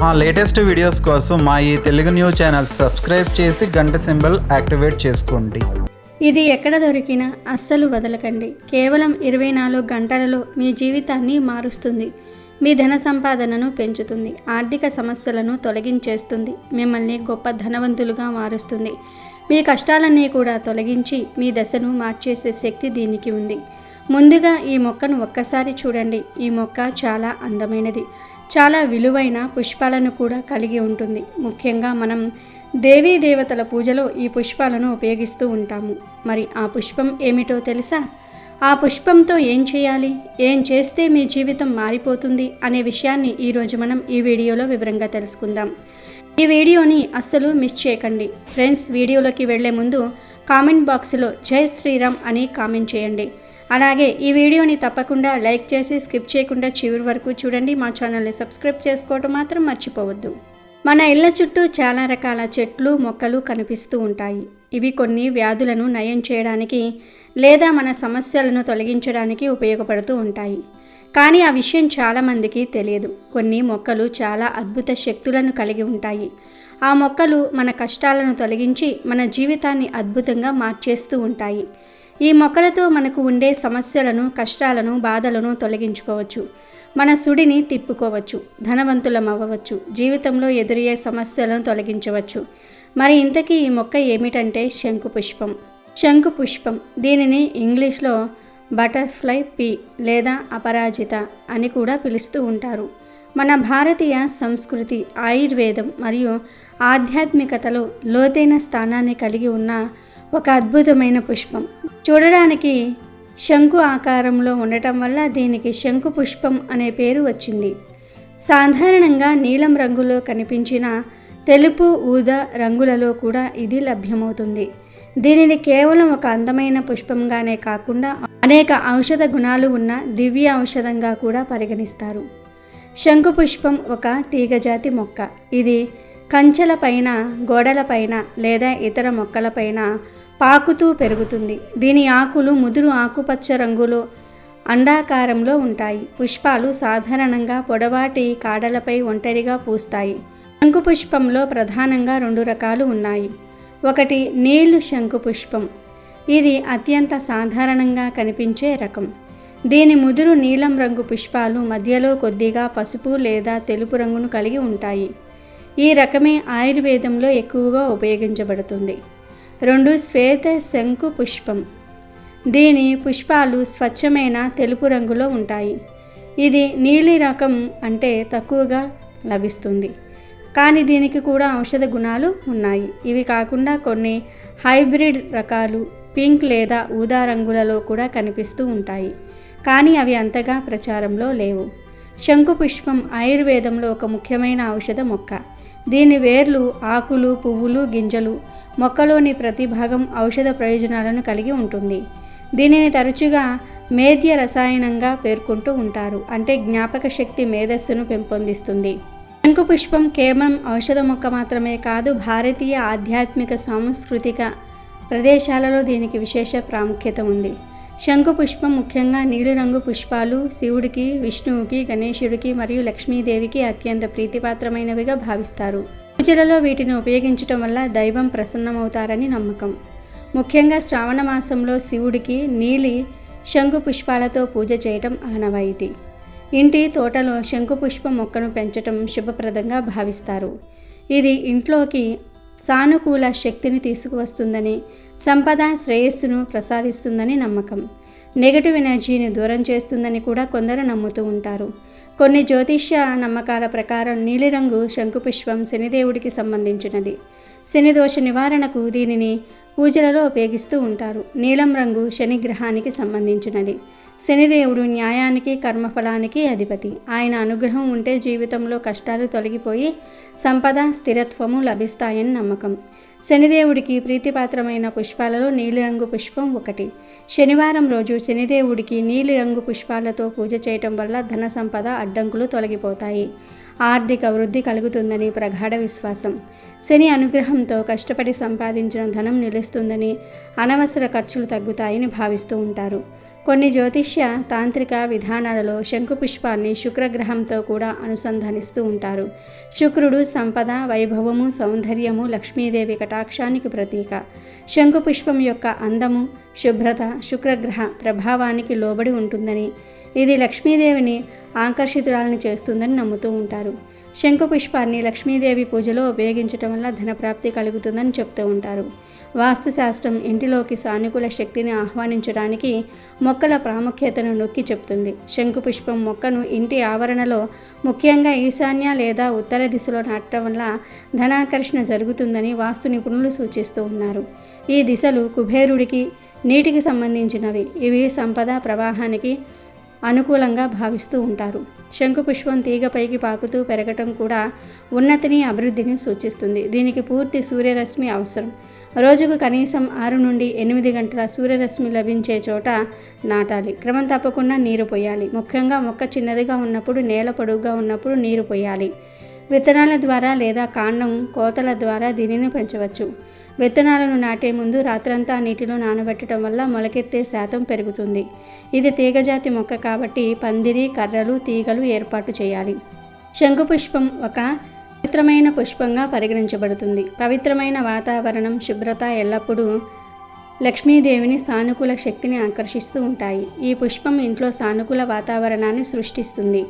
మా latest videos కోసం మా ఈ తెలుగు న్యూస్ ఛానల్ సబ్స్క్రైబ్ చేసి గంట సింబల్ యాక్టివేట్ చేసుకోండి. ఇది ఎక్కడ దొరికినా అస్సలు వదలకండి. కేవలం 24 గంటలలో మీ జీవితాన్ని మారుస్తుంది. మీ ధన సంపాదనను పెంచుతుంది. ఆర్థిక సమస్యలను తొలగించేస్తుంది. మిమ్మల్ని గొప్ప ధనవంతులుగా మారుస్తుంది. మీ కష్టాలన్నీ కూడా తొలగించి మీ దశను మార్చేసే శక్తి దీనికి ఉంది. ముందుగా ఈ మొక్కను ఒక్కసారి చూడండి. ఈ మొక్క చాలా అందమైనది. చాలా విలువైన పుష్పాలను కూడా కలిగి ఉంటుంది. ముఖ్యంగా మనం దేవీ దేవతల పూజలో ఈ పుష్పాలను ఉపయోగిస్తూ ఉంటాము. మరి ఆ పుష్పం ఏమిటో తెలుసా? ఆ పుష్పంతో ఏం చేయాలి, ఏం చేస్తే మీ జీవితం మారిపోతుంది అనే విషయాన్ని ఈరోజు మనం ఈ వీడియోలో వివరంగా తెలుసుకుందాం. ఈ వీడియోని అస్సలు మిస్ చేయకండి. ఫ్రెండ్స్, వీడియోలోకి వెళ్లే ముందు కామెంట్ బాక్స్లో జై శ్రీరామ్ అని కామెంట్ చేయండి. అలాగే ఈ వీడియోని తప్పకుండా లైక్ చేసి స్కిప్ చేయకుండా చివరి వరకు చూడండి. మా ఛానల్ని సబ్స్క్రైబ్ చేసుకోవడం మాత్రం మర్చిపోవద్దు. మన ఇళ్ల చుట్టూ చాలా రకాల చెట్లు మొక్కలు కనిపిస్తూ ఉంటాయి. ఇవి కొన్ని వ్యాధులను నయం చేయడానికి లేదా మన సమస్యలను తొలగించడానికి ఉపయోగపడుతూ ఉంటాయి. కానీ ఆ విషయం చాలామందికి తెలియదు. కొన్ని మొక్కలు చాలా అద్భుత శక్తులను కలిగి ఉంటాయి. ఆ మొక్కలు మన కష్టాలను తొలగించి మన జీవితాన్ని అద్భుతంగా మార్చేస్తూ ఉంటాయి. ఈ మొక్కలతో మనకు ఉండే సమస్యలను, కష్టాలను, బాధలను తొలగించుకోవచ్చు. మన సుడిని తిప్పుకోవచ్చు. ధనవంతులం అవ్వవచ్చు. జీవితంలో ఎదురయ్యే సమస్యలను తొలగించవచ్చు. మరి ఇంతకీ ఈ మొక్క ఏమిటంటే శంకుపుష్పం. శంకుపుష్పం, దీనిని ఇంగ్లీష్లో బటర్ఫ్లై పీ లేదా అపరాజిత అని కూడా పిలుస్తూ ఉంటారు. మన భారతీయ సంస్కృతి, ఆయుర్వేదం మరియు ఆధ్యాత్మికతలో లోతైన స్థానాన్ని కలిగి ఉన్న ఒక అద్భుతమైన పుష్పం. చూడడానికి శంకు ఆకారంలో ఉండటం వల్ల దీనికి శంకు పుష్పం అనే పేరు వచ్చింది. సాధారణంగా నీలం రంగులో కనిపించిన తెలుపు, ఊదా రంగులలో కూడా ఇది లభ్యమవుతుంది. దీనిని కేవలం ఒక అందమైన పుష్పంగానే కాకుండా అనేక ఔషధ గుణాలు ఉన్న దివ్య ఔషధంగా కూడా పరిగణిస్తారు. శంకు పుష్పం ఒక తీగజాతి మొక్క. ఇది కంచెలపైన, గోడలపైన లేదా ఇతర మొక్కలపైన పాకుతూ పెరుగుతుంది. దీని ఆకులు ముదురు ఆకుపచ్చ రంగులో అండాకారంలో ఉంటాయి. పుష్పాలు సాధారణంగా పొడవాటి కాడలపై ఒంటరిగా పూస్తాయి. శంకు పుష్పంలో ప్రధానంగా 2 రకాలు ఉన్నాయి. ఒకటి నీళ్లు శంకు పుష్పం. ఇది అత్యంత సాధారణంగా కనిపించే రకం. దీని ముదురు నీలం రంగు పుష్పాలు మధ్యలో కొద్దిగా పసుపు లేదా తెలుపు రంగును కలిగి ఉంటాయి. ఈ రకమే ఆయుర్వేదంలో ఎక్కువగా ఉపయోగించబడుతుంది. 2 శ్వేత శంకు పుష్పం. దీని పుష్పాలు స్వచ్ఛమైన తెలుపు రంగులో ఉంటాయి. ఇది నీలి రకం అంటే తక్కువగా లభిస్తుంది, కానీ దీనికి కూడా ఔషధ గుణాలు ఉన్నాయి. ఇవి కాకుండా కొన్ని హైబ్రిడ్ రకాలు పింక్ లేదా ఊదా రంగులలో కూడా కనిపిస్తూ ఉంటాయి, కానీ అవి అంతగా ప్రచారంలో లేవు. శంకు పుష్పం ఆయుర్వేదంలో ఒక ముఖ్యమైన ఔషధ మొక్క. దీని వేర్లు, ఆకులు, పువ్వులు, గింజలు, మొక్కలోని ప్రతి భాగం ఔషధ ప్రయోజనాలను కలిగి ఉంటుంది. దీనిని తరచుగా మేధ్య రసాయనంగా పేర్కొంటూ ఉంటారు. అంటే జ్ఞాపక శక్తి, మేధస్సును పెంపొందిస్తుంది. శంకు పుష్పం కేవలం ఔషధ మొక్క మాత్రమే కాదు, భారతీయ ఆధ్యాత్మిక సాంస్కృతిక ప్రదేశాలలో దీనికి విశేష ప్రాముఖ్యత ఉంది. శంకు పుష్పం ముఖ్యంగా నీలిరంగు పుష్పాలు శివుడికి, విష్ణువుకి, గణేశుడికి మరియు లక్ష్మీదేవికి అత్యంత ప్రీతిపాత్రమైనవిగా భావిస్తారు. పూజలలో వీటిని ఉపయోగించడం వల్ల దైవం ప్రసన్నమవుతారని నమ్మకం. ముఖ్యంగా శ్రావణ మాసంలో శివుడికి నీలి శంకు పుష్పాలతో పూజ చేయటం ఆనవాయితీ. ఇంటి తోటలో శంకు పుష్పం మొక్కను పెంచటం శుభప్రదంగా భావిస్తారు. ఇది ఇంట్లోకి సానుకూల శక్తిని తీసుకువస్తుందని, సంపద, శ్రేయస్సును ప్రసాదిస్తుందని నమ్మకం. నెగటివ్ ఎనర్జీని దూరం చేస్తుందని కూడా కొందరు నమ్ముతూ ఉంటారు. కొన్ని జ్యోతిష్య నమ్మకాల ప్రకారం నీలిరంగు శంకుపుష్పం శనిదేవుడికి సంబంధించినది. శని దోష నివారణకు దీనిని పూజలలో ఉపయోగిస్తూ ఉంటారు. నీలం రంగు శని గ్రహానికి సంబంధించినది. శనిదేవుడు న్యాయానికి, కర్మఫలానికి అధిపతి. ఆయన అనుగ్రహం ఉంటే జీవితంలో కష్టాలు తొలగిపోయి సంపద, స్థిరత్వము లభిస్తాయని నమ్మకం. శనిదేవుడికి ప్రీతిపాత్రమైన పుష్పాలలో నీలిరంగు పుష్పం ఒకటి. శనివారం రోజు శనిదేవుడికి నీలిరంగు పుష్పాలతో పూజ చేయటం వల్ల ధన సంపద అడ్డంకులు తొలగిపోతాయి. ఆర్థిక వృద్ధి కలుగుతుందని ప్రగాఢ విశ్వాసం. శని అనుగ్రహంతో కష్టపడి సంపాదించిన ధనం నిలుస్తుందని, అనవసర ఖర్చులు తగ్గుతాయని భావిస్తూ ఉంటారు. కొన్ని జ్యోతిష్య తాంత్రిక విధానాలలో శంకుపుష్పాన్ని శుక్రగ్రహంతో కూడా అనుసంధానిస్తూ ఉంటారు. శుక్రుడు సంపద, వైభవము, సౌందర్యము, లక్ష్మీదేవి కటాక్షానికి ప్రతీక. శంకుపుష్పం యొక్క అందము, శుభ్రత శుక్రగ్రహ ప్రభావానికి లోబడి ఉంటుందని, ఇది లక్ష్మీదేవిని ఆకర్షితురాలని చేస్తుందని నమ్ముతూ ఉంటారు. శంకుపుష్పాన్ని లక్ష్మీదేవి పూజలో ఉపయోగించటం వల్ల ధనప్రాప్తి కలుగుతుందని చెప్తూ ఉంటారు. వాస్తుశాస్త్రం ఇంటిలోకి సానుకూల శక్తిని ఆహ్వానించడానికి మొక్కల ప్రాముఖ్యతను నొక్కి చెప్తుంది. శంకుపుష్పం మొక్కను ఇంటి ఆవరణలో, ముఖ్యంగా ఈశాన్య లేదా ఉత్తర దిశలో నాటడం వల్ల ధనాకర్షణ జరుగుతుందని వాస్తు నిపుణులు సూచిస్తూ ఉన్నారు. ఈ దిశలు కుబేరుడికి, నీటికి సంబంధించినవి. ఇవి సంపద ప్రవాహానికి అనుకూలంగా భావిస్తూ ఉంటారు. శంకుపుష్పం తీగ పైకి పాకుతూ పెరగటం కూడా ఉన్నతిని, అభివృద్ధిని సూచిస్తుంది. దీనికి పూర్తి సూర్యరశ్మి అవసరం. రోజుకు కనీసం 6 నుండి 8 గంటల సూర్యరశ్మి లభించే చోట నాటాలి. క్రమం తప్పకుండా నీరు పోయాలి. ముఖ్యంగా మొక్క చిన్నదిగా ఉన్నప్పుడు, నేల పొడుగ్గా ఉన్నప్పుడు నీరు పోయాలి. విత్తనాల ద్వారా లేదా కాండం కోతల ద్వారా దీనిని పెంచవచ్చు. విత్తనాలను నాటే ముందు రాత్రంతా నీటిలో నానబెట్టడం వల్ల మొలకెత్తే శాతం పెరుగుతుంది. ఇది తీగజాతి మొక్క కాబట్టి పందిరి, కర్రలు, తీగలు ఏర్పాటు చేయాలి. శంకుపుష్పం ఒక పవిత్రమైన పుష్పంగా పరిగణించబడుతుంది. పవిత్రమైన వాతావరణం, శుభ్రత ఎల్లప్పుడూ లక్ష్మీదేవిని సానుకూల శక్తిని ఆకర్షిస్తూ ఉంటాయి. ఈ పుష్పం ఇంట్లో సానుకూల వాతావరణాన్ని సృష్టిస్తుంది.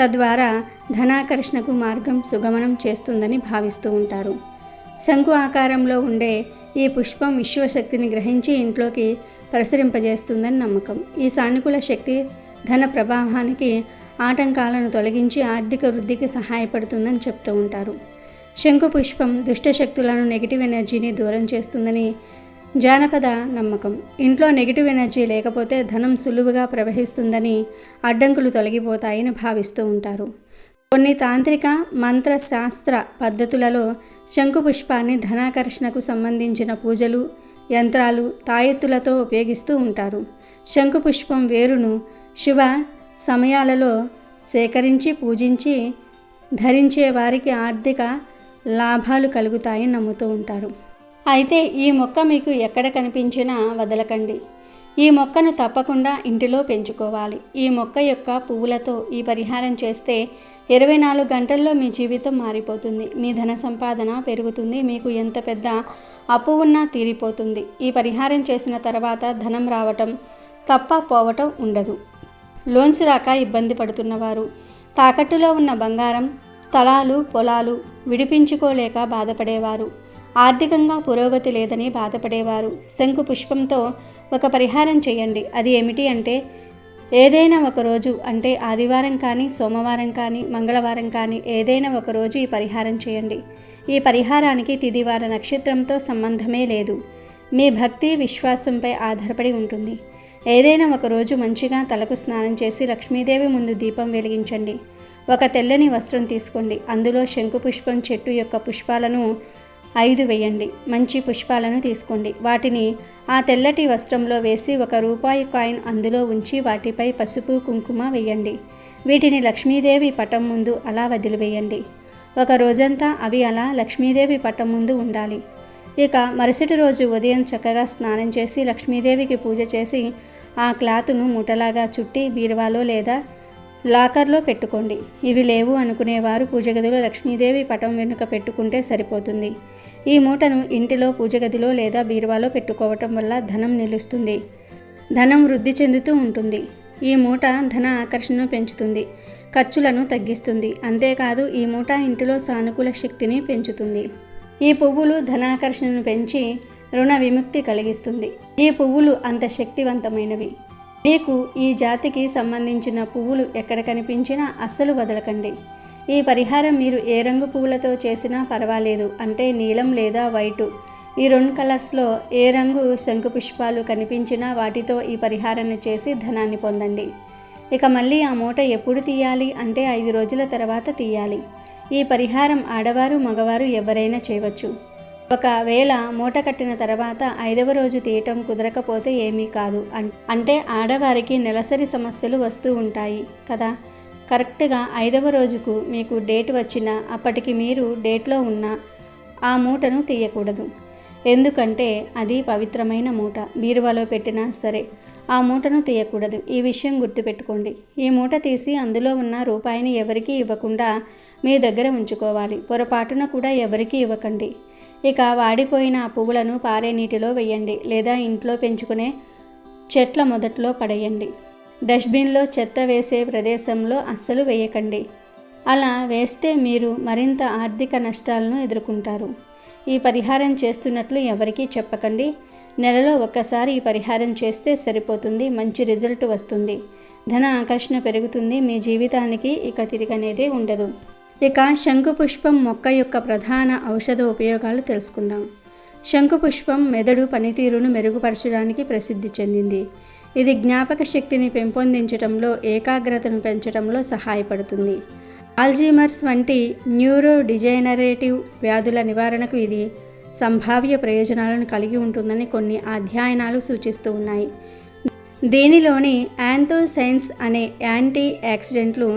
తద్వారా ధనాకర్షణకు మార్గం సుగమనం చేస్తుందని భావిస్తూ ఉంటారు. శంకు ఆకారంలో ఉండే ఈ పుష్పం విశ్వశక్తిని గ్రహించి ఇంట్లోకి ప్రసరింపజేస్తుందని నమ్మకం. ఈ సానుకూల శక్తి ధన ప్రవాహానికి ఆటంకాలను తొలగించి ఆర్థిక వృద్ధికి సహాయపడుతుందని చెప్తూ ఉంటారు. శంకు పుష్పం దుష్టశక్తులను, నెగిటివ్ ఎనర్జీని దూరం చేస్తుందని జానపద నమ్మకం. ఇంట్లో నెగిటివ్ ఎనర్జీ లేకపోతే ధనం సులువుగా ప్రవహిస్తుందని, అడ్డంకులు తొలగిపోతాయని భావిస్తూ ఉంటారు. కొన్ని తాంత్రిక మంత్ర శాస్త్ర పద్ధతులలో శంకుపుష్పాన్ని ధనాకర్షణకు సంబంధించిన పూజలు, యంత్రాలు, తాయెత్తులతో ఉపయోగిస్తూ ఉంటారు. శంకుపుష్పం వేరును శుభ సమయాలలో సేకరించి పూజించి ధరించే వారికి ఆర్థిక లాభాలు కలుగుతాయని నమ్ముతూ ఉంటారు. అయితే ఈ మొక్క మీకు ఎక్కడ కనిపించినా వదలకండి. ఈ మొక్కను తప్పకుండా ఇంటిలో పెంచుకోవాలి. ఈ మొక్క యొక్క పువ్వులతో ఈ పరిహారం చేస్తే 24 గంటల్లో మీ జీవితం మారిపోతుంది. మీ ధన సంపాదన పెరుగుతుంది. మీకు ఎంత పెద్ద అప్పు ఉన్నా తీరిపోతుంది. ఈ పరిహారం చేసిన తర్వాత ధనం రావటం తప్ప పోవటం ఉండదు. లోన్స్ రాక ఇబ్బంది పడుతున్నవారు, తాకట్టులో ఉన్న బంగారం, స్థలాలు, పొలాలు విడిపించుకోలేక బాధపడేవారు, ఆర్థికంగా పురోగతి లేదని బాధపడేవారు శంకు పుష్పంతో ఒక పరిహారం చేయండి. అది ఏమిటి అంటే, ఏదైనా ఒకరోజు అంటే ఆదివారం కానీ, సోమవారం కానీ, మంగళవారం కానీ ఏదైనా ఒకరోజు ఈ పరిహారం చేయండి. ఈ పరిహారానికి తిదివార నక్షత్రంతో సంబంధమే లేదు. మీ భక్తి విశ్వాసంపై ఆధారపడి ఉంటుంది. ఏదైనా ఒకరోజు మంచిగా తలకు స్నానం చేసి లక్ష్మీదేవి ముందు దీపం వెలిగించండి. ఒక తెల్లని వస్త్రం తీసుకోండి. అందులో శంకుపుష్పం చెట్టు యొక్క పుష్పాలను 5 వేయండి. మంచి పుష్పాలను తీసుకోండి. వాటిని ఆ తెల్లటి వస్త్రంలో వేసి ₹1 కాయిన్ అందులో ఉంచి వాటిపై పసుపు, కుంకుమ వేయండి. వీటిని లక్ష్మీదేవి పటం ముందు అలా వదిలివేయండి. ఒక రోజంతా అవి అలా లక్ష్మీదేవి పటం ముందు ఉండాలి. ఇక మరుసటి రోజు ఉదయం చక్కగా స్నానం చేసి లక్ష్మీదేవికి పూజ చేసి ఆ క్లాతును మూటలాగా చుట్టి బీరువాలో లేదా లాకర్లో పెట్టుకోండి. ఇవి లేవు అనుకునేవారు పూజగదిలో లక్ష్మీదేవి పటం వెనుక పెట్టుకుంటే సరిపోతుంది. ఈ మూటను ఇంటిలో పూజగదిలో లేదా బీరువాలో పెట్టుకోవటం వల్ల ధనం నిలుస్తుంది. ధనం వృద్ధి చెందుతూ ఉంటుంది. ఈ మూట ధన ఆకర్షణను పెంచుతుంది, ఖర్చులను తగ్గిస్తుంది. అంతేకాదు ఈ మూట ఇంటిలో సానుకూల శక్తిని పెంచుతుంది. ఈ పువ్వులు ధనాకర్షణను పెంచి రుణ విముక్తి కలిగిస్తుంది. ఈ పువ్వులు అంత శక్తివంతమైనవి. మీకు ఈ జాతికి సంబంధించిన పువ్వులు ఎక్కడ కనిపించినా అస్సలు వదలకండి. ఈ పరిహారం మీరు ఏ రంగు పువ్వులతో చేసినా పర్వాలేదు. అంటే నీలం లేదా వైటు, ఈ 2 కలర్స్లో ఏ రంగు శంకుపుష్పాలు కనిపించినా వాటితో ఈ పరిహారాన్ని చేసి ధనాన్ని పొందండి. ఇక మళ్ళీ ఆ మూట ఎప్పుడు తీయాలి అంటే 5 రోజుల తర్వాత తీయాలి. ఈ పరిహారం ఆడవారు, మగవారు ఎవరైనా చేయవచ్చు. ఒకవేళ మూట కట్టిన తర్వాత 5వ రోజు తీయటం కుదరకపోతే ఏమీ కాదు. అంటే ఆడవారికి నెలసరి సమస్యలు వస్తూ ఉంటాయి కదా. కరెక్ట్గా 5వ రోజుకు మీకు డేట్ వచ్చినా అప్పటికి మీరు డేట్లో ఉన్న ఆ మూటను తీయకూడదు. ఎందుకంటే అది పవిత్రమైన మూట. బీరువాలో పెట్టినా సరే ఆ మూటను తీయకూడదు. ఈ విషయం గుర్తుపెట్టుకోండి. ఈ మూట తీసి అందులో ఉన్న రూపాయిని ఎవరికీ ఇవ్వకుండా మీ దగ్గర ఉంచుకోవాలి. పొరపాటున కూడా ఎవరికీ ఇవ్వకండి. ఇక వాడిపోయిన ఆ పువ్వులను పారే నీటిలో వేయండి, లేదా ఇంట్లో పెంచుకునే చెట్ల మొదట్లో పడేయండి. డస్ట్బిన్లో చెత్త వేసే ప్రదేశంలో అస్సలు వేయకండి. అలా వేస్తే మీరు మరింత ఆర్థిక నష్టాలను ఎదుర్కొంటారు. ఈ పరిహారం చేస్తున్నట్లు ఎవరికీ చెప్పకండి. నెలలో ఒక్కసారి ఈ పరిహారం చేస్తే సరిపోతుంది. మంచి రిజల్ట్ వస్తుంది. ధన ఆకర్షణ పెరుగుతుంది. మీ జీవితానికి ఇక తిరిగనేదే ఉండదు. ఇక శంకుపుష్పం మొక్క యొక్క ప్రధాన ఔషధ ఉపయోగాలు తెలుసుకుందాం. శంకుపుష్పం మెదడు పనితీరును మెరుగుపరచడానికి ప్రసిద్ధి చెందింది. ఇది జ్ఞాపక శక్తిని పెంపొందించడంలో, ఏకాగ్రతను పెంచడంలో సహాయపడుతుంది. ఆల్జీమర్స్ వంటి న్యూరో డిజెనరేటివ్ వ్యాధుల నివారణకు ఇది సంభావ్య ప్రయోజనాలను కలిగి ఉంటుందని కొన్ని అధ్యయనాలు సూచిస్తూ ఉన్నాయి. దీనిలోని యాంథోసైన్స్ అనే యాంటీ ఆక్సిడెంట్లు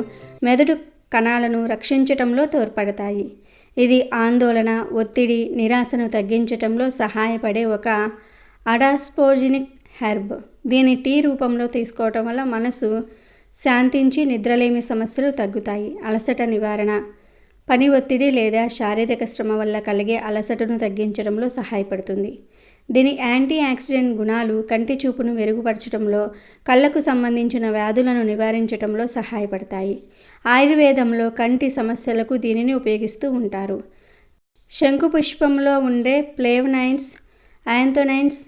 మెదడు కణాలను రక్షించటంలో తోడ్పడతాయి. ఇది ఆందోళన, ఒత్తిడి, నిరాశను తగ్గించటంలో సహాయపడే ఒక అడాస్పోజినిక్ హెర్బ్. దీని టీ రూపంలో తీసుకోవటం వల్ల మనసు శాంతించి నిద్రలేమి సమస్యలు తగ్గుతాయి. అలసట నివారణ, పని ఒత్తిడి లేదా శారీరక శ్రమ వల్ల కలిగే అలసటను తగ్గించడంలో సహాయపడుతుంది. దీని యాంటీ ఆక్సిడెంట్ గుణాలు కంటి చూపును మెరుగుపరచడంలో, కళ్ళకు సంబంధించిన వ్యాధులను నివారించడంలో సహాయపడతాయి. ఆయుర్వేదంలో కంటి సమస్యలకు దీనిని ఉపయోగిస్తూ ఉంటారు. శంకుపుష్పంలో ఉండే ఫ్లేవనాయిడ్స్, యాంథోనైన్స్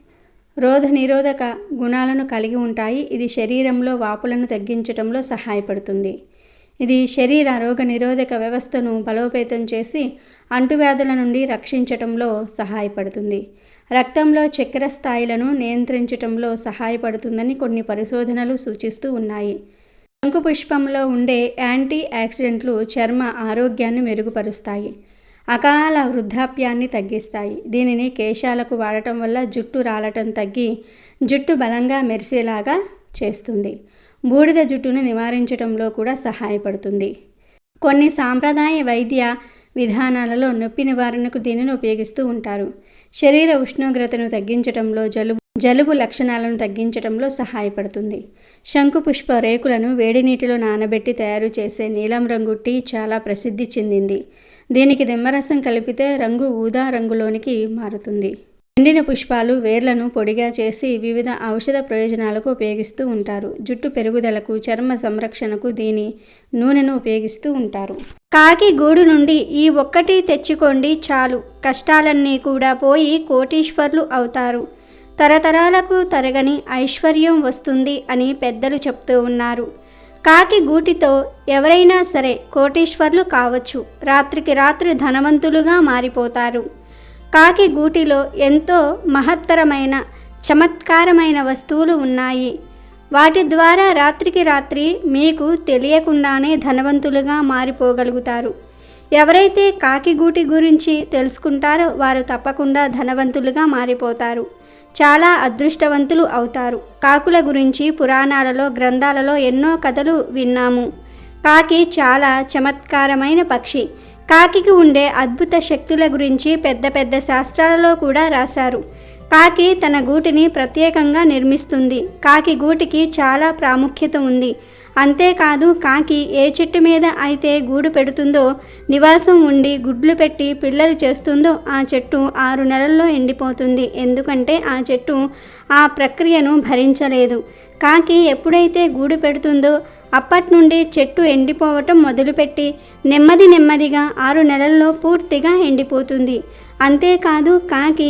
రోగ నిరోధక గుణాలను కలిగి ఉంటాయి. ఇది శరీరంలో వాపులను తగ్గించడంలో సహాయపడుతుంది. ఇది శరీర రోగ నిరోధక వ్యవస్థను బలోపేతం చేసి అంటువ్యాధుల నుండి రక్షించటంలో సహాయపడుతుంది. రక్తంలో చక్కెర స్థాయిలను నియంత్రించటంలో సహాయపడుతుందని కొన్ని పరిశోధనలు సూచిస్తూ ఉన్నాయి. శంకుపుష్పంలో ఉండే యాంటీ ఆక్సిడెంట్లు చర్మ ఆరోగ్యాన్ని మెరుగుపరుస్తాయి, అకాల వృద్ధాప్యాన్ని తగ్గిస్తాయి. దీనిని కేశాలకు వాడటం వల్ల జుట్టు రాలటం తగ్గి జుట్టు బలంగా మెరిసేలాగా చేస్తుంది. బూడిద జుట్టును నివారించడంలో కూడా సహాయపడుతుంది. కొన్ని సాంప్రదాయ వైద్య విధానాలలో నొప్పి నివారణకు దీనిని ఉపయోగిస్తూ ఉంటారు. శరీర ఉష్ణోగ్రతను తగ్గించడంలో, జలుబు లక్షణాలను తగ్గించడంలో సహాయపడుతుంది. శంకుపుష్ప రేకులను వేడి నీటిలో నానబెట్టి తయారు చేసే నీలం రంగు టీ చాలా ప్రసిద్ధి చెందింది. దీనికి నిమ్మరసం కలిపితే రంగు ఊదా రంగులోనికి మారుతుంది. ఎండిన పుష్పాలు వేర్లను పొడిగా చేసి వివిధ ఔషధ ప్రయోజనాలకు ఉపయోగిస్తూ ఉంటారు. జుట్టు పెరుగుదలకు, చర్మ సంరక్షణకు దీని నూనెను ఉపయోగిస్తూ ఉంటారు. కాకి గూడు నుండి ఈ ఒక్కటి తెచ్చుకోండి చాలు, కష్టాలన్నీ కూడా పోయి కోటీశ్వర్లు అవుతారు. తరతరాలకు తరగని ఐశ్వర్యం వస్తుంది అని పెద్దలు చెప్తూ ఉన్నారు. కాకి గూటితో ఎవరైనా సరే కోటీశ్వర్లు కావచ్చు, రాత్రికి రాత్రి ధనవంతులుగా మారిపోతారు. కాకి గూటిలో ఎంతో మహత్తరమైన, చమత్కారమైన వస్తువులు ఉన్నాయి. వాటి ద్వారా రాత్రికి రాత్రి మీకు తెలియకుండానే ధనవంతులుగా మారిపోగలుగుతారు. ఎవరైతే కాకి గూటి గురించి తెలుసుకుంటారో వారు తప్పకుండా ధనవంతులుగా మారిపోతారు, చాలా అదృష్టవంతులు అవుతారు. కాకుల గురించి పురాణాలలో, గ్రంథాలలో ఎన్నో కథలు విన్నాము. కాకి చాలా చమత్కారమైన పక్షి. కాకికి ఉండే అద్భుత శక్తుల గురించి పెద్ద పెద్ద శాస్త్రాలలో కూడా రాశారు. కాకి తన గూటిని ప్రత్యేకంగా నిర్మిస్తుంది. కాకి గూటికి చాలా ప్రాముఖ్యత ఉంది. అంతేకాదు, కాకి ఏ చెట్టు మీద అయితే గూడు పెడుతుందో, నివాసం ఉండి గుడ్లు పెట్టి పిల్లలు చేస్తుందో ఆ చెట్టు 6 నెలల్లో ఎండిపోతుంది. ఎందుకంటే ఆ చెట్టు ఆ ప్రక్రియను భరించలేదు. కాకి ఎప్పుడైతే గూడు పెడుతుందో అప్పటి నుండి చెట్టు ఎండిపోవటం మొదలుపెట్టి నెమ్మదిగా 6 నెలల్లో పూర్తిగా ఎండిపోతుంది. అంతేకాదు, కాకి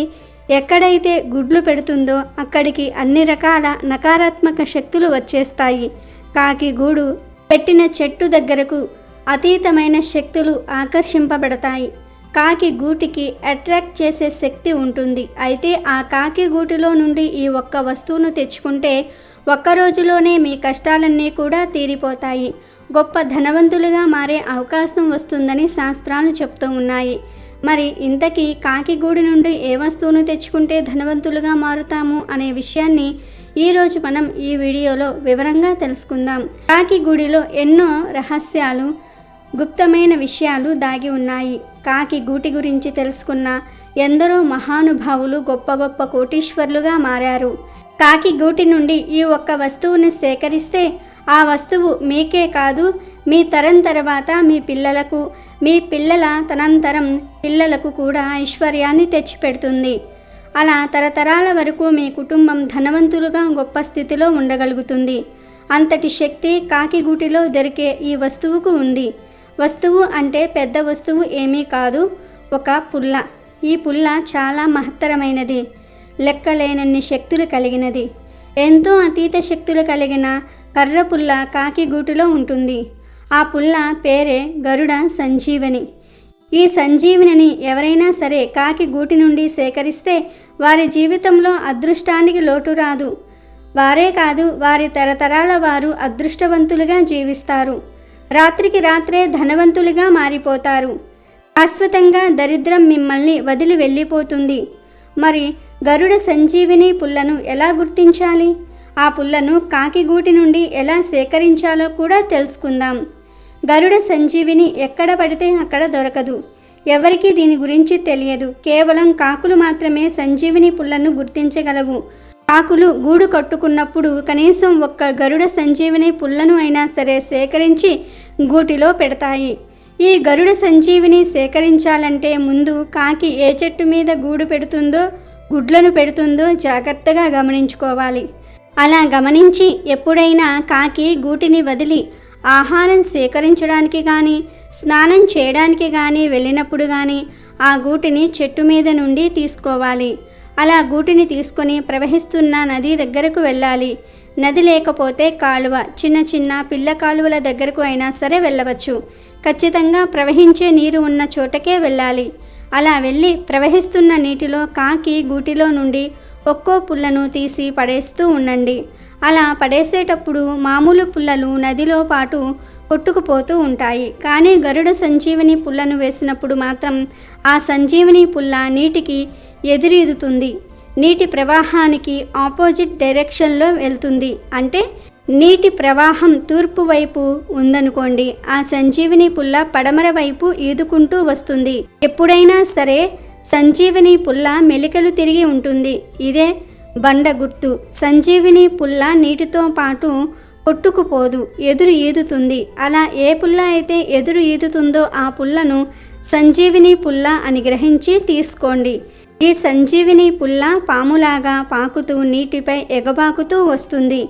ఎక్కడైతే గుడ్లు పెడుతుందో అక్కడికి అన్ని రకాల నకారాత్మక శక్తులు వచ్చేస్తాయి. కాకి గూడు పెట్టిన చెట్టు దగ్గరకు అతీతమైన శక్తులు ఆకర్షింపబడతాయి. కాకి గూటికి అట్రాక్ట్ చేసే శక్తి ఉంటుంది. అయితే ఆ కాకి గూటిలో నుండి ఈ ఒక్క వస్తువును తెచ్చుకుంటే ఒక్క రోజులోనే మీ కష్టాలన్నీ కూడా తీరిపోతాయి. గొప్ప ధనవంతులుగా మారే అవకాశం వస్తుందని శాస్త్రాలు చెప్తూ ఉన్నాయి. మరి ఇంతకీ కాకి గూడు నుండి ఏ వస్తువును తెచ్చుకుంటే ధనవంతులుగా మారుతాము అనే విషయాన్ని ఈరోజు మనం ఈ వీడియోలో వివరంగా తెలుసుకుందాం. కాకి గూడిలో ఎన్నో రహస్యాలు, గుప్తమైన విషయాలు దాగి ఉన్నాయి. కాకి గూటి గురించి తెలుసుకున్న ఎందరో మహానుభావులు గొప్ప గొప్ప కోటీశ్వర్లుగా మారారు. కాకి గూటి నుండి ఈ ఒక్క వస్తువుని సేకరిస్తే ఆ వస్తువు మీకే కాదు, మీ తరం తర్వాత మీ పిల్లలకు, మీ పిల్లల తనంతరం పిల్లలకు కూడా ఐశ్వర్యాన్ని తెచ్చిపెడుతుంది. అలా తరతరాల వరకు మీ కుటుంబం ధనవంతులుగా గొప్ప స్థితిలో ఉండగలుగుతుంది. అంతటి శక్తి కాకి గూటిలో దొరికే ఈ వస్తువుకు ఉంది. వస్తువు అంటే పెద్ద వస్తువు ఏమీ కాదు, ఒక పుల్ల. ఈ పుల్ల చాలా మహత్తరమైనది, లెక్కలేనన్ని శక్తులు కలిగినది. ఎంతో అతీత శక్తులు కలిగిన కర్ర పుల్ల కాకి గూటిలో ఉంటుంది. ఆ పుల్ల పేరే గరుడ సంజీవని. ఈ సంజీవనిని ఎవరైనా సరే కాకి గూటి నుండి సేకరిస్తే వారి జీవితంలో అదృష్టానికి లోటు రాదు. వారే కాదు, వారి తరతరాల వారు అదృష్టవంతులుగా జీవిస్తారు. రాత్రికి రాత్రే ధనవంతులుగా మారిపోతారు. శాశ్వతంగా దరిద్రం మిమ్మల్ని వదిలి వెళ్ళిపోతుంది. మరి గరుడ సంజీవిని పుల్లను ఎలా గుర్తించాలి? ఆ పుల్లను కాకి గూటి నుండి ఎలా సేకరించాలో కూడా తెలుసుకుందాం. గరుడ సంజీవిని ఎక్కడ పడితే అక్కడ దొరకదు. ఎవరికీ దీని గురించి తెలియదు. కేవలం కాకులు మాత్రమే సంజీవిని పుల్లను గుర్తించగలవు. కాకులు గూడు కట్టుకున్నప్పుడు కనీసం ఒక్క గరుడ సంజీవిని పుల్లను అయినా సరే సేకరించి గూటిలో పెడతాయి. ఈ గరుడ సంజీవిని సేకరించాలంటే ముందు కాకి ఏ చెట్టు మీద గూడు పెడుతుందో, గుడ్లను పెడుతుందో జాగ్రత్తగా గమనించుకోవాలి. అలా గమనించి ఎప్పుడైనా కాకి గూటిని వదిలి ఆహారం సేకరించడానికి కానీ, స్నానం చేయడానికి కానీ వెళ్ళినప్పుడు కానీ ఆ గూటిని చెట్టు మీద నుండి తీసుకోవాలి. అలా గూటిని తీసుకొని ప్రవహిస్తున్న నది దగ్గరకు వెళ్ళాలి. నది లేకపోతే కాలువ, చిన్న చిన్న పిల్ల కాలువల దగ్గరకు అయినా సరే వెళ్ళవచ్చు. ఖచ్చితంగా ప్రవహించే నీరు ఉన్న చోటకే వెళ్ళాలి. అలా వెళ్ళి ప్రవహిస్తున్న నీటిలో కాకి గూటిలో నుండి ఒక్కో పుల్లను తీసి పడేస్తూ ఉండండి. అలా పడేసేటప్పుడు మామూలు పుల్లలు నదిలో పాటు కొట్టుకుపోతూ ఉంటాయి. కానీ గరుడ సంజీవని పుల్లను వేసినప్పుడు మాత్రం ఆ సంజీవని పుల్ల నీటికి ఎదురీదుతుంది. నీటి ప్రవాహానికి ఆపోజిట్ డైరెక్షన్లో వెళ్తుంది. అంటే నీటి ప్రవాహం తూర్పు వైపు ఉందనుకోండి, ఆ సంజీవని పుల్ల పడమర వైపు ఈదుకుంటూ వస్తుంది. ఎప్పుడైనా సరే సంజీవని పుల్ల మెలికలు తిరిగి ఉంటుంది. ఇదే బండ గుర్తు. సంజీవిని పుల్ల నీటితో పాటు కొట్టుకుపోదు, ఎదురు ఈదుతుంది. అలా ఏ పుల్ల అయితే ఎదురు ఈదుతుందో ఆ పుల్లను సంజీవిని పుల్ల అని గ్రహించి తీసుకోండి. ఈ సంజీవిని పుల్ల పాములాగా పాకుతూ నీటిపై ఎగబాకుతూ వస్తుంది.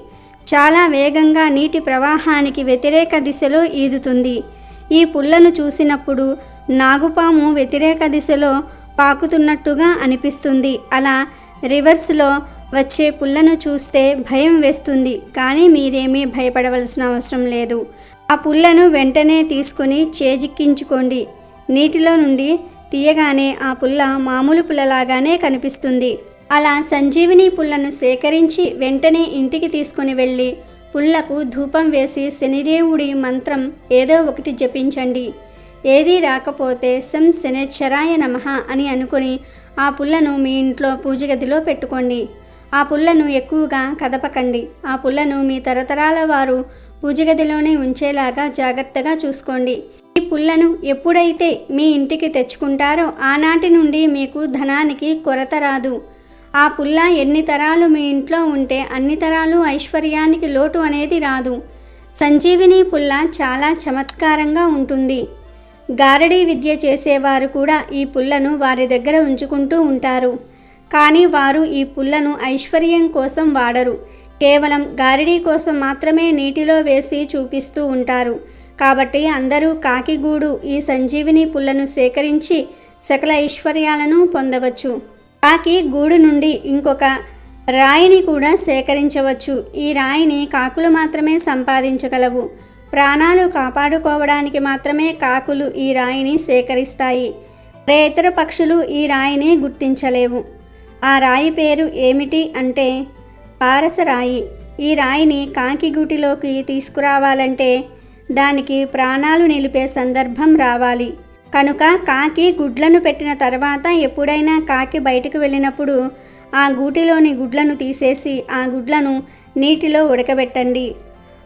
చాలా వేగంగా నీటి ప్రవాహానికి వ్యతిరేక దిశలో ఈదుతుంది. ఈ పుల్లను చూసినప్పుడు నాగుపాము వ్యతిరేక దిశలో పాకుతున్నట్టుగా అనిపిస్తుంది. అలా రివర్స్లో వచ్చే పుల్లను చూస్తే భయం వేస్తుంది. కానీ మీరేమీ భయపడవలసిన అవసరం లేదు. ఆ పుల్లను వెంటనే తీసుకొని చేజిక్కించుకోండి. నీటిలో నుండి తీయగానే ఆ పుల్ల మామూలు పుల్లలాగానే కనిపిస్తుంది. అలా సంజీవిని పుల్లను సేకరించి వెంటనే ఇంటికి తీసుకొని వెళ్ళి పుల్లకు ధూపం వేసి శనిదేవుడి మంత్రం ఏదో ఒకటి జపించండి. ఏదీ రాకపోతే సం శనేశ్వరాయ నమః అని అనుకుని ఆ పుల్లను మీ ఇంట్లో పూజ గదిలో పెట్టుకోండి. ఆ పుల్లను ఎక్కువగా కదపకండి. ఆ పుల్లను మీ తరతరాల వారు పూజ గదిలోనే ఉంచేలాగా జాగ్రత్తగా చూసుకోండి. ఈ పుల్లను ఎప్పుడైతే మీ ఇంటికి తెచ్చుకుంటారో ఆనాటి నుండి మీకు ధనానికి కొరత రాదు. ఆ పుల్ల ఎన్ని తరాలు మీ ఇంట్లో ఉంటే అన్ని తరాలు ఐశ్వర్యానికి లోటు అనేది రాదు. సంజీవిని పుల్ల చాలా చమత్కారంగా ఉంటుంది. గారడీ విద్య చేసేవారు కూడా ఈ పుల్లను వారి దగ్గర ఉంచుకుంటూ ఉంటారు. కానీ వారు ఈ పుల్లను ఐశ్వర్యం కోసం వాడరు. కేవలం గారడీ కోసం మాత్రమే నీటిలో వేసి చూపిస్తూ ఉంటారు. కాబట్టి అందరూ కాకిగూడు ఈ సంజీవిని పుల్లను సేకరించి సకల ఐశ్వర్యాలను పొందవచ్చు. కాకి గూడు నుండి ఇంకొక రాయిని కూడా సేకరించవచ్చు. ఈ రాయిని కాకులు మాత్రమే సంపాదించగలవు. ప్రాణాలు కాపాడుకోవడానికి మాత్రమే కాకులు ఈ రాయిని సేకరిస్తాయి. ఇతర పక్షులు ఈ రాయిని గుర్తించలేవు. ఆ రాయి పేరు ఏమిటి అంటే పారసరాయి. ఈ రాయిని కాకి గూటిలోకి తీసుకురావాలంటే దానికి ప్రాణాలు నిలిపే సందర్భం రావాలి. కనుక కాకి గుడ్లను పెట్టిన తర్వాత ఎప్పుడైనా కాకి బయటకు వెళ్ళినప్పుడు ఆ గూటిలోని గుడ్లను తీసేసి ఆ గుడ్లను నీటిలో ఉడకబెట్టండి.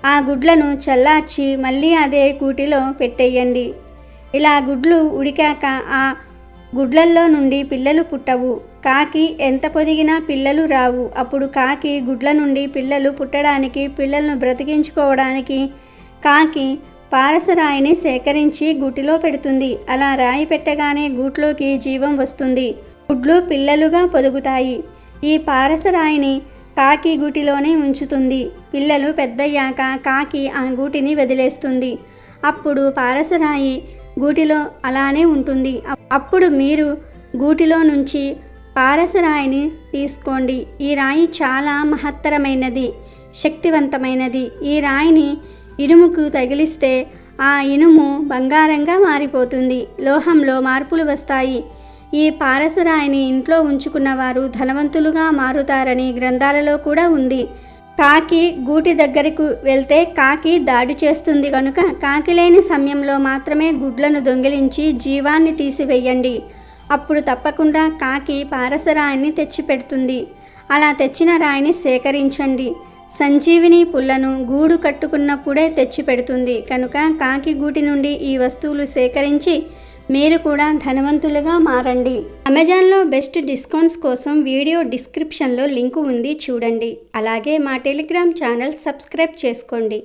ఆ గుడ్లను చల్లార్చి మళ్ళీ అదే గూటిలో పెట్టేయండి. ఇలా గుడ్లు ఉడికాక ఆ గుడ్లల్లో నుండి పిల్లలు పుట్టవు. కాకి ఎంత పొదిగినా పిల్లలు రావు. అప్పుడు కాకి గుడ్ల నుండి పిల్లలు పుట్టడానికి, పిల్లలను బ్రతికించుకోవడానికి కాకి పారసరాయిని సేకరించి గూటిలో పెడుతుంది. అలా రాయి పెట్టగానే గూట్లోకి జీవం వస్తుంది. గుడ్లు పిల్లలుగా పొదుగుతాయి. ఈ పారసరాయిని కాకి గూటిలోనే ఉంచుతుంది. పిల్లలు పెద్దయ్యాక కాకి ఆ గూటిని వదిలేస్తుంది. అప్పుడు పారసరాయి గూటిలో అలానే ఉంటుంది. అప్పుడు మీరు గూటిలో నుంచి పారసరాయిని తీసుకోండి. ఈ రాయి చాలా మహత్తరమైనది, శక్తివంతమైనది. ఈ రాయిని ఇనుముకు తగిలిస్తే ఆ ఇనుము బంగారంగా మారిపోతుంది. లోహంలో మార్పులు వస్తాయి. ఈ పారసరాయిని ఇంట్లో ఉంచుకున్న వారు ధనవంతులుగా మారుతారని గ్రంథాలలో కూడా ఉంది. కాకి గూటి దగ్గరకు వెళ్తే కాకి దాడి చేస్తుంది కనుక కాకి లేని సమయంలో మాత్రమే గుడ్లను దొంగిలించి జీవాన్ని తీసివేయండి. అప్పుడు తప్పకుండా కాకి పారసరాయిని తెచ్చిపెడుతుంది. అలా తెచ్చిన రాయిని సేకరించండి. సంజీవిని పుల్లను గూడు కట్టుకున్నప్పుడే తెచ్చిపెడుతుంది. కనుక కాకి గూటి నుండి ఈ వస్తువులు సేకరించి మీరు కూడా ధనవంతులుగా మారండి. అమెజాన్లో బెస్ట్ డిస్కౌంట్స్ కోసం వీడియో డిస్క్రిప్షన్లో లింకు ఉంది, చూడండి. అలాగే మా టెలిగ్రామ్ ఛానల్ సబ్స్క్రైబ్ చేసుకోండి.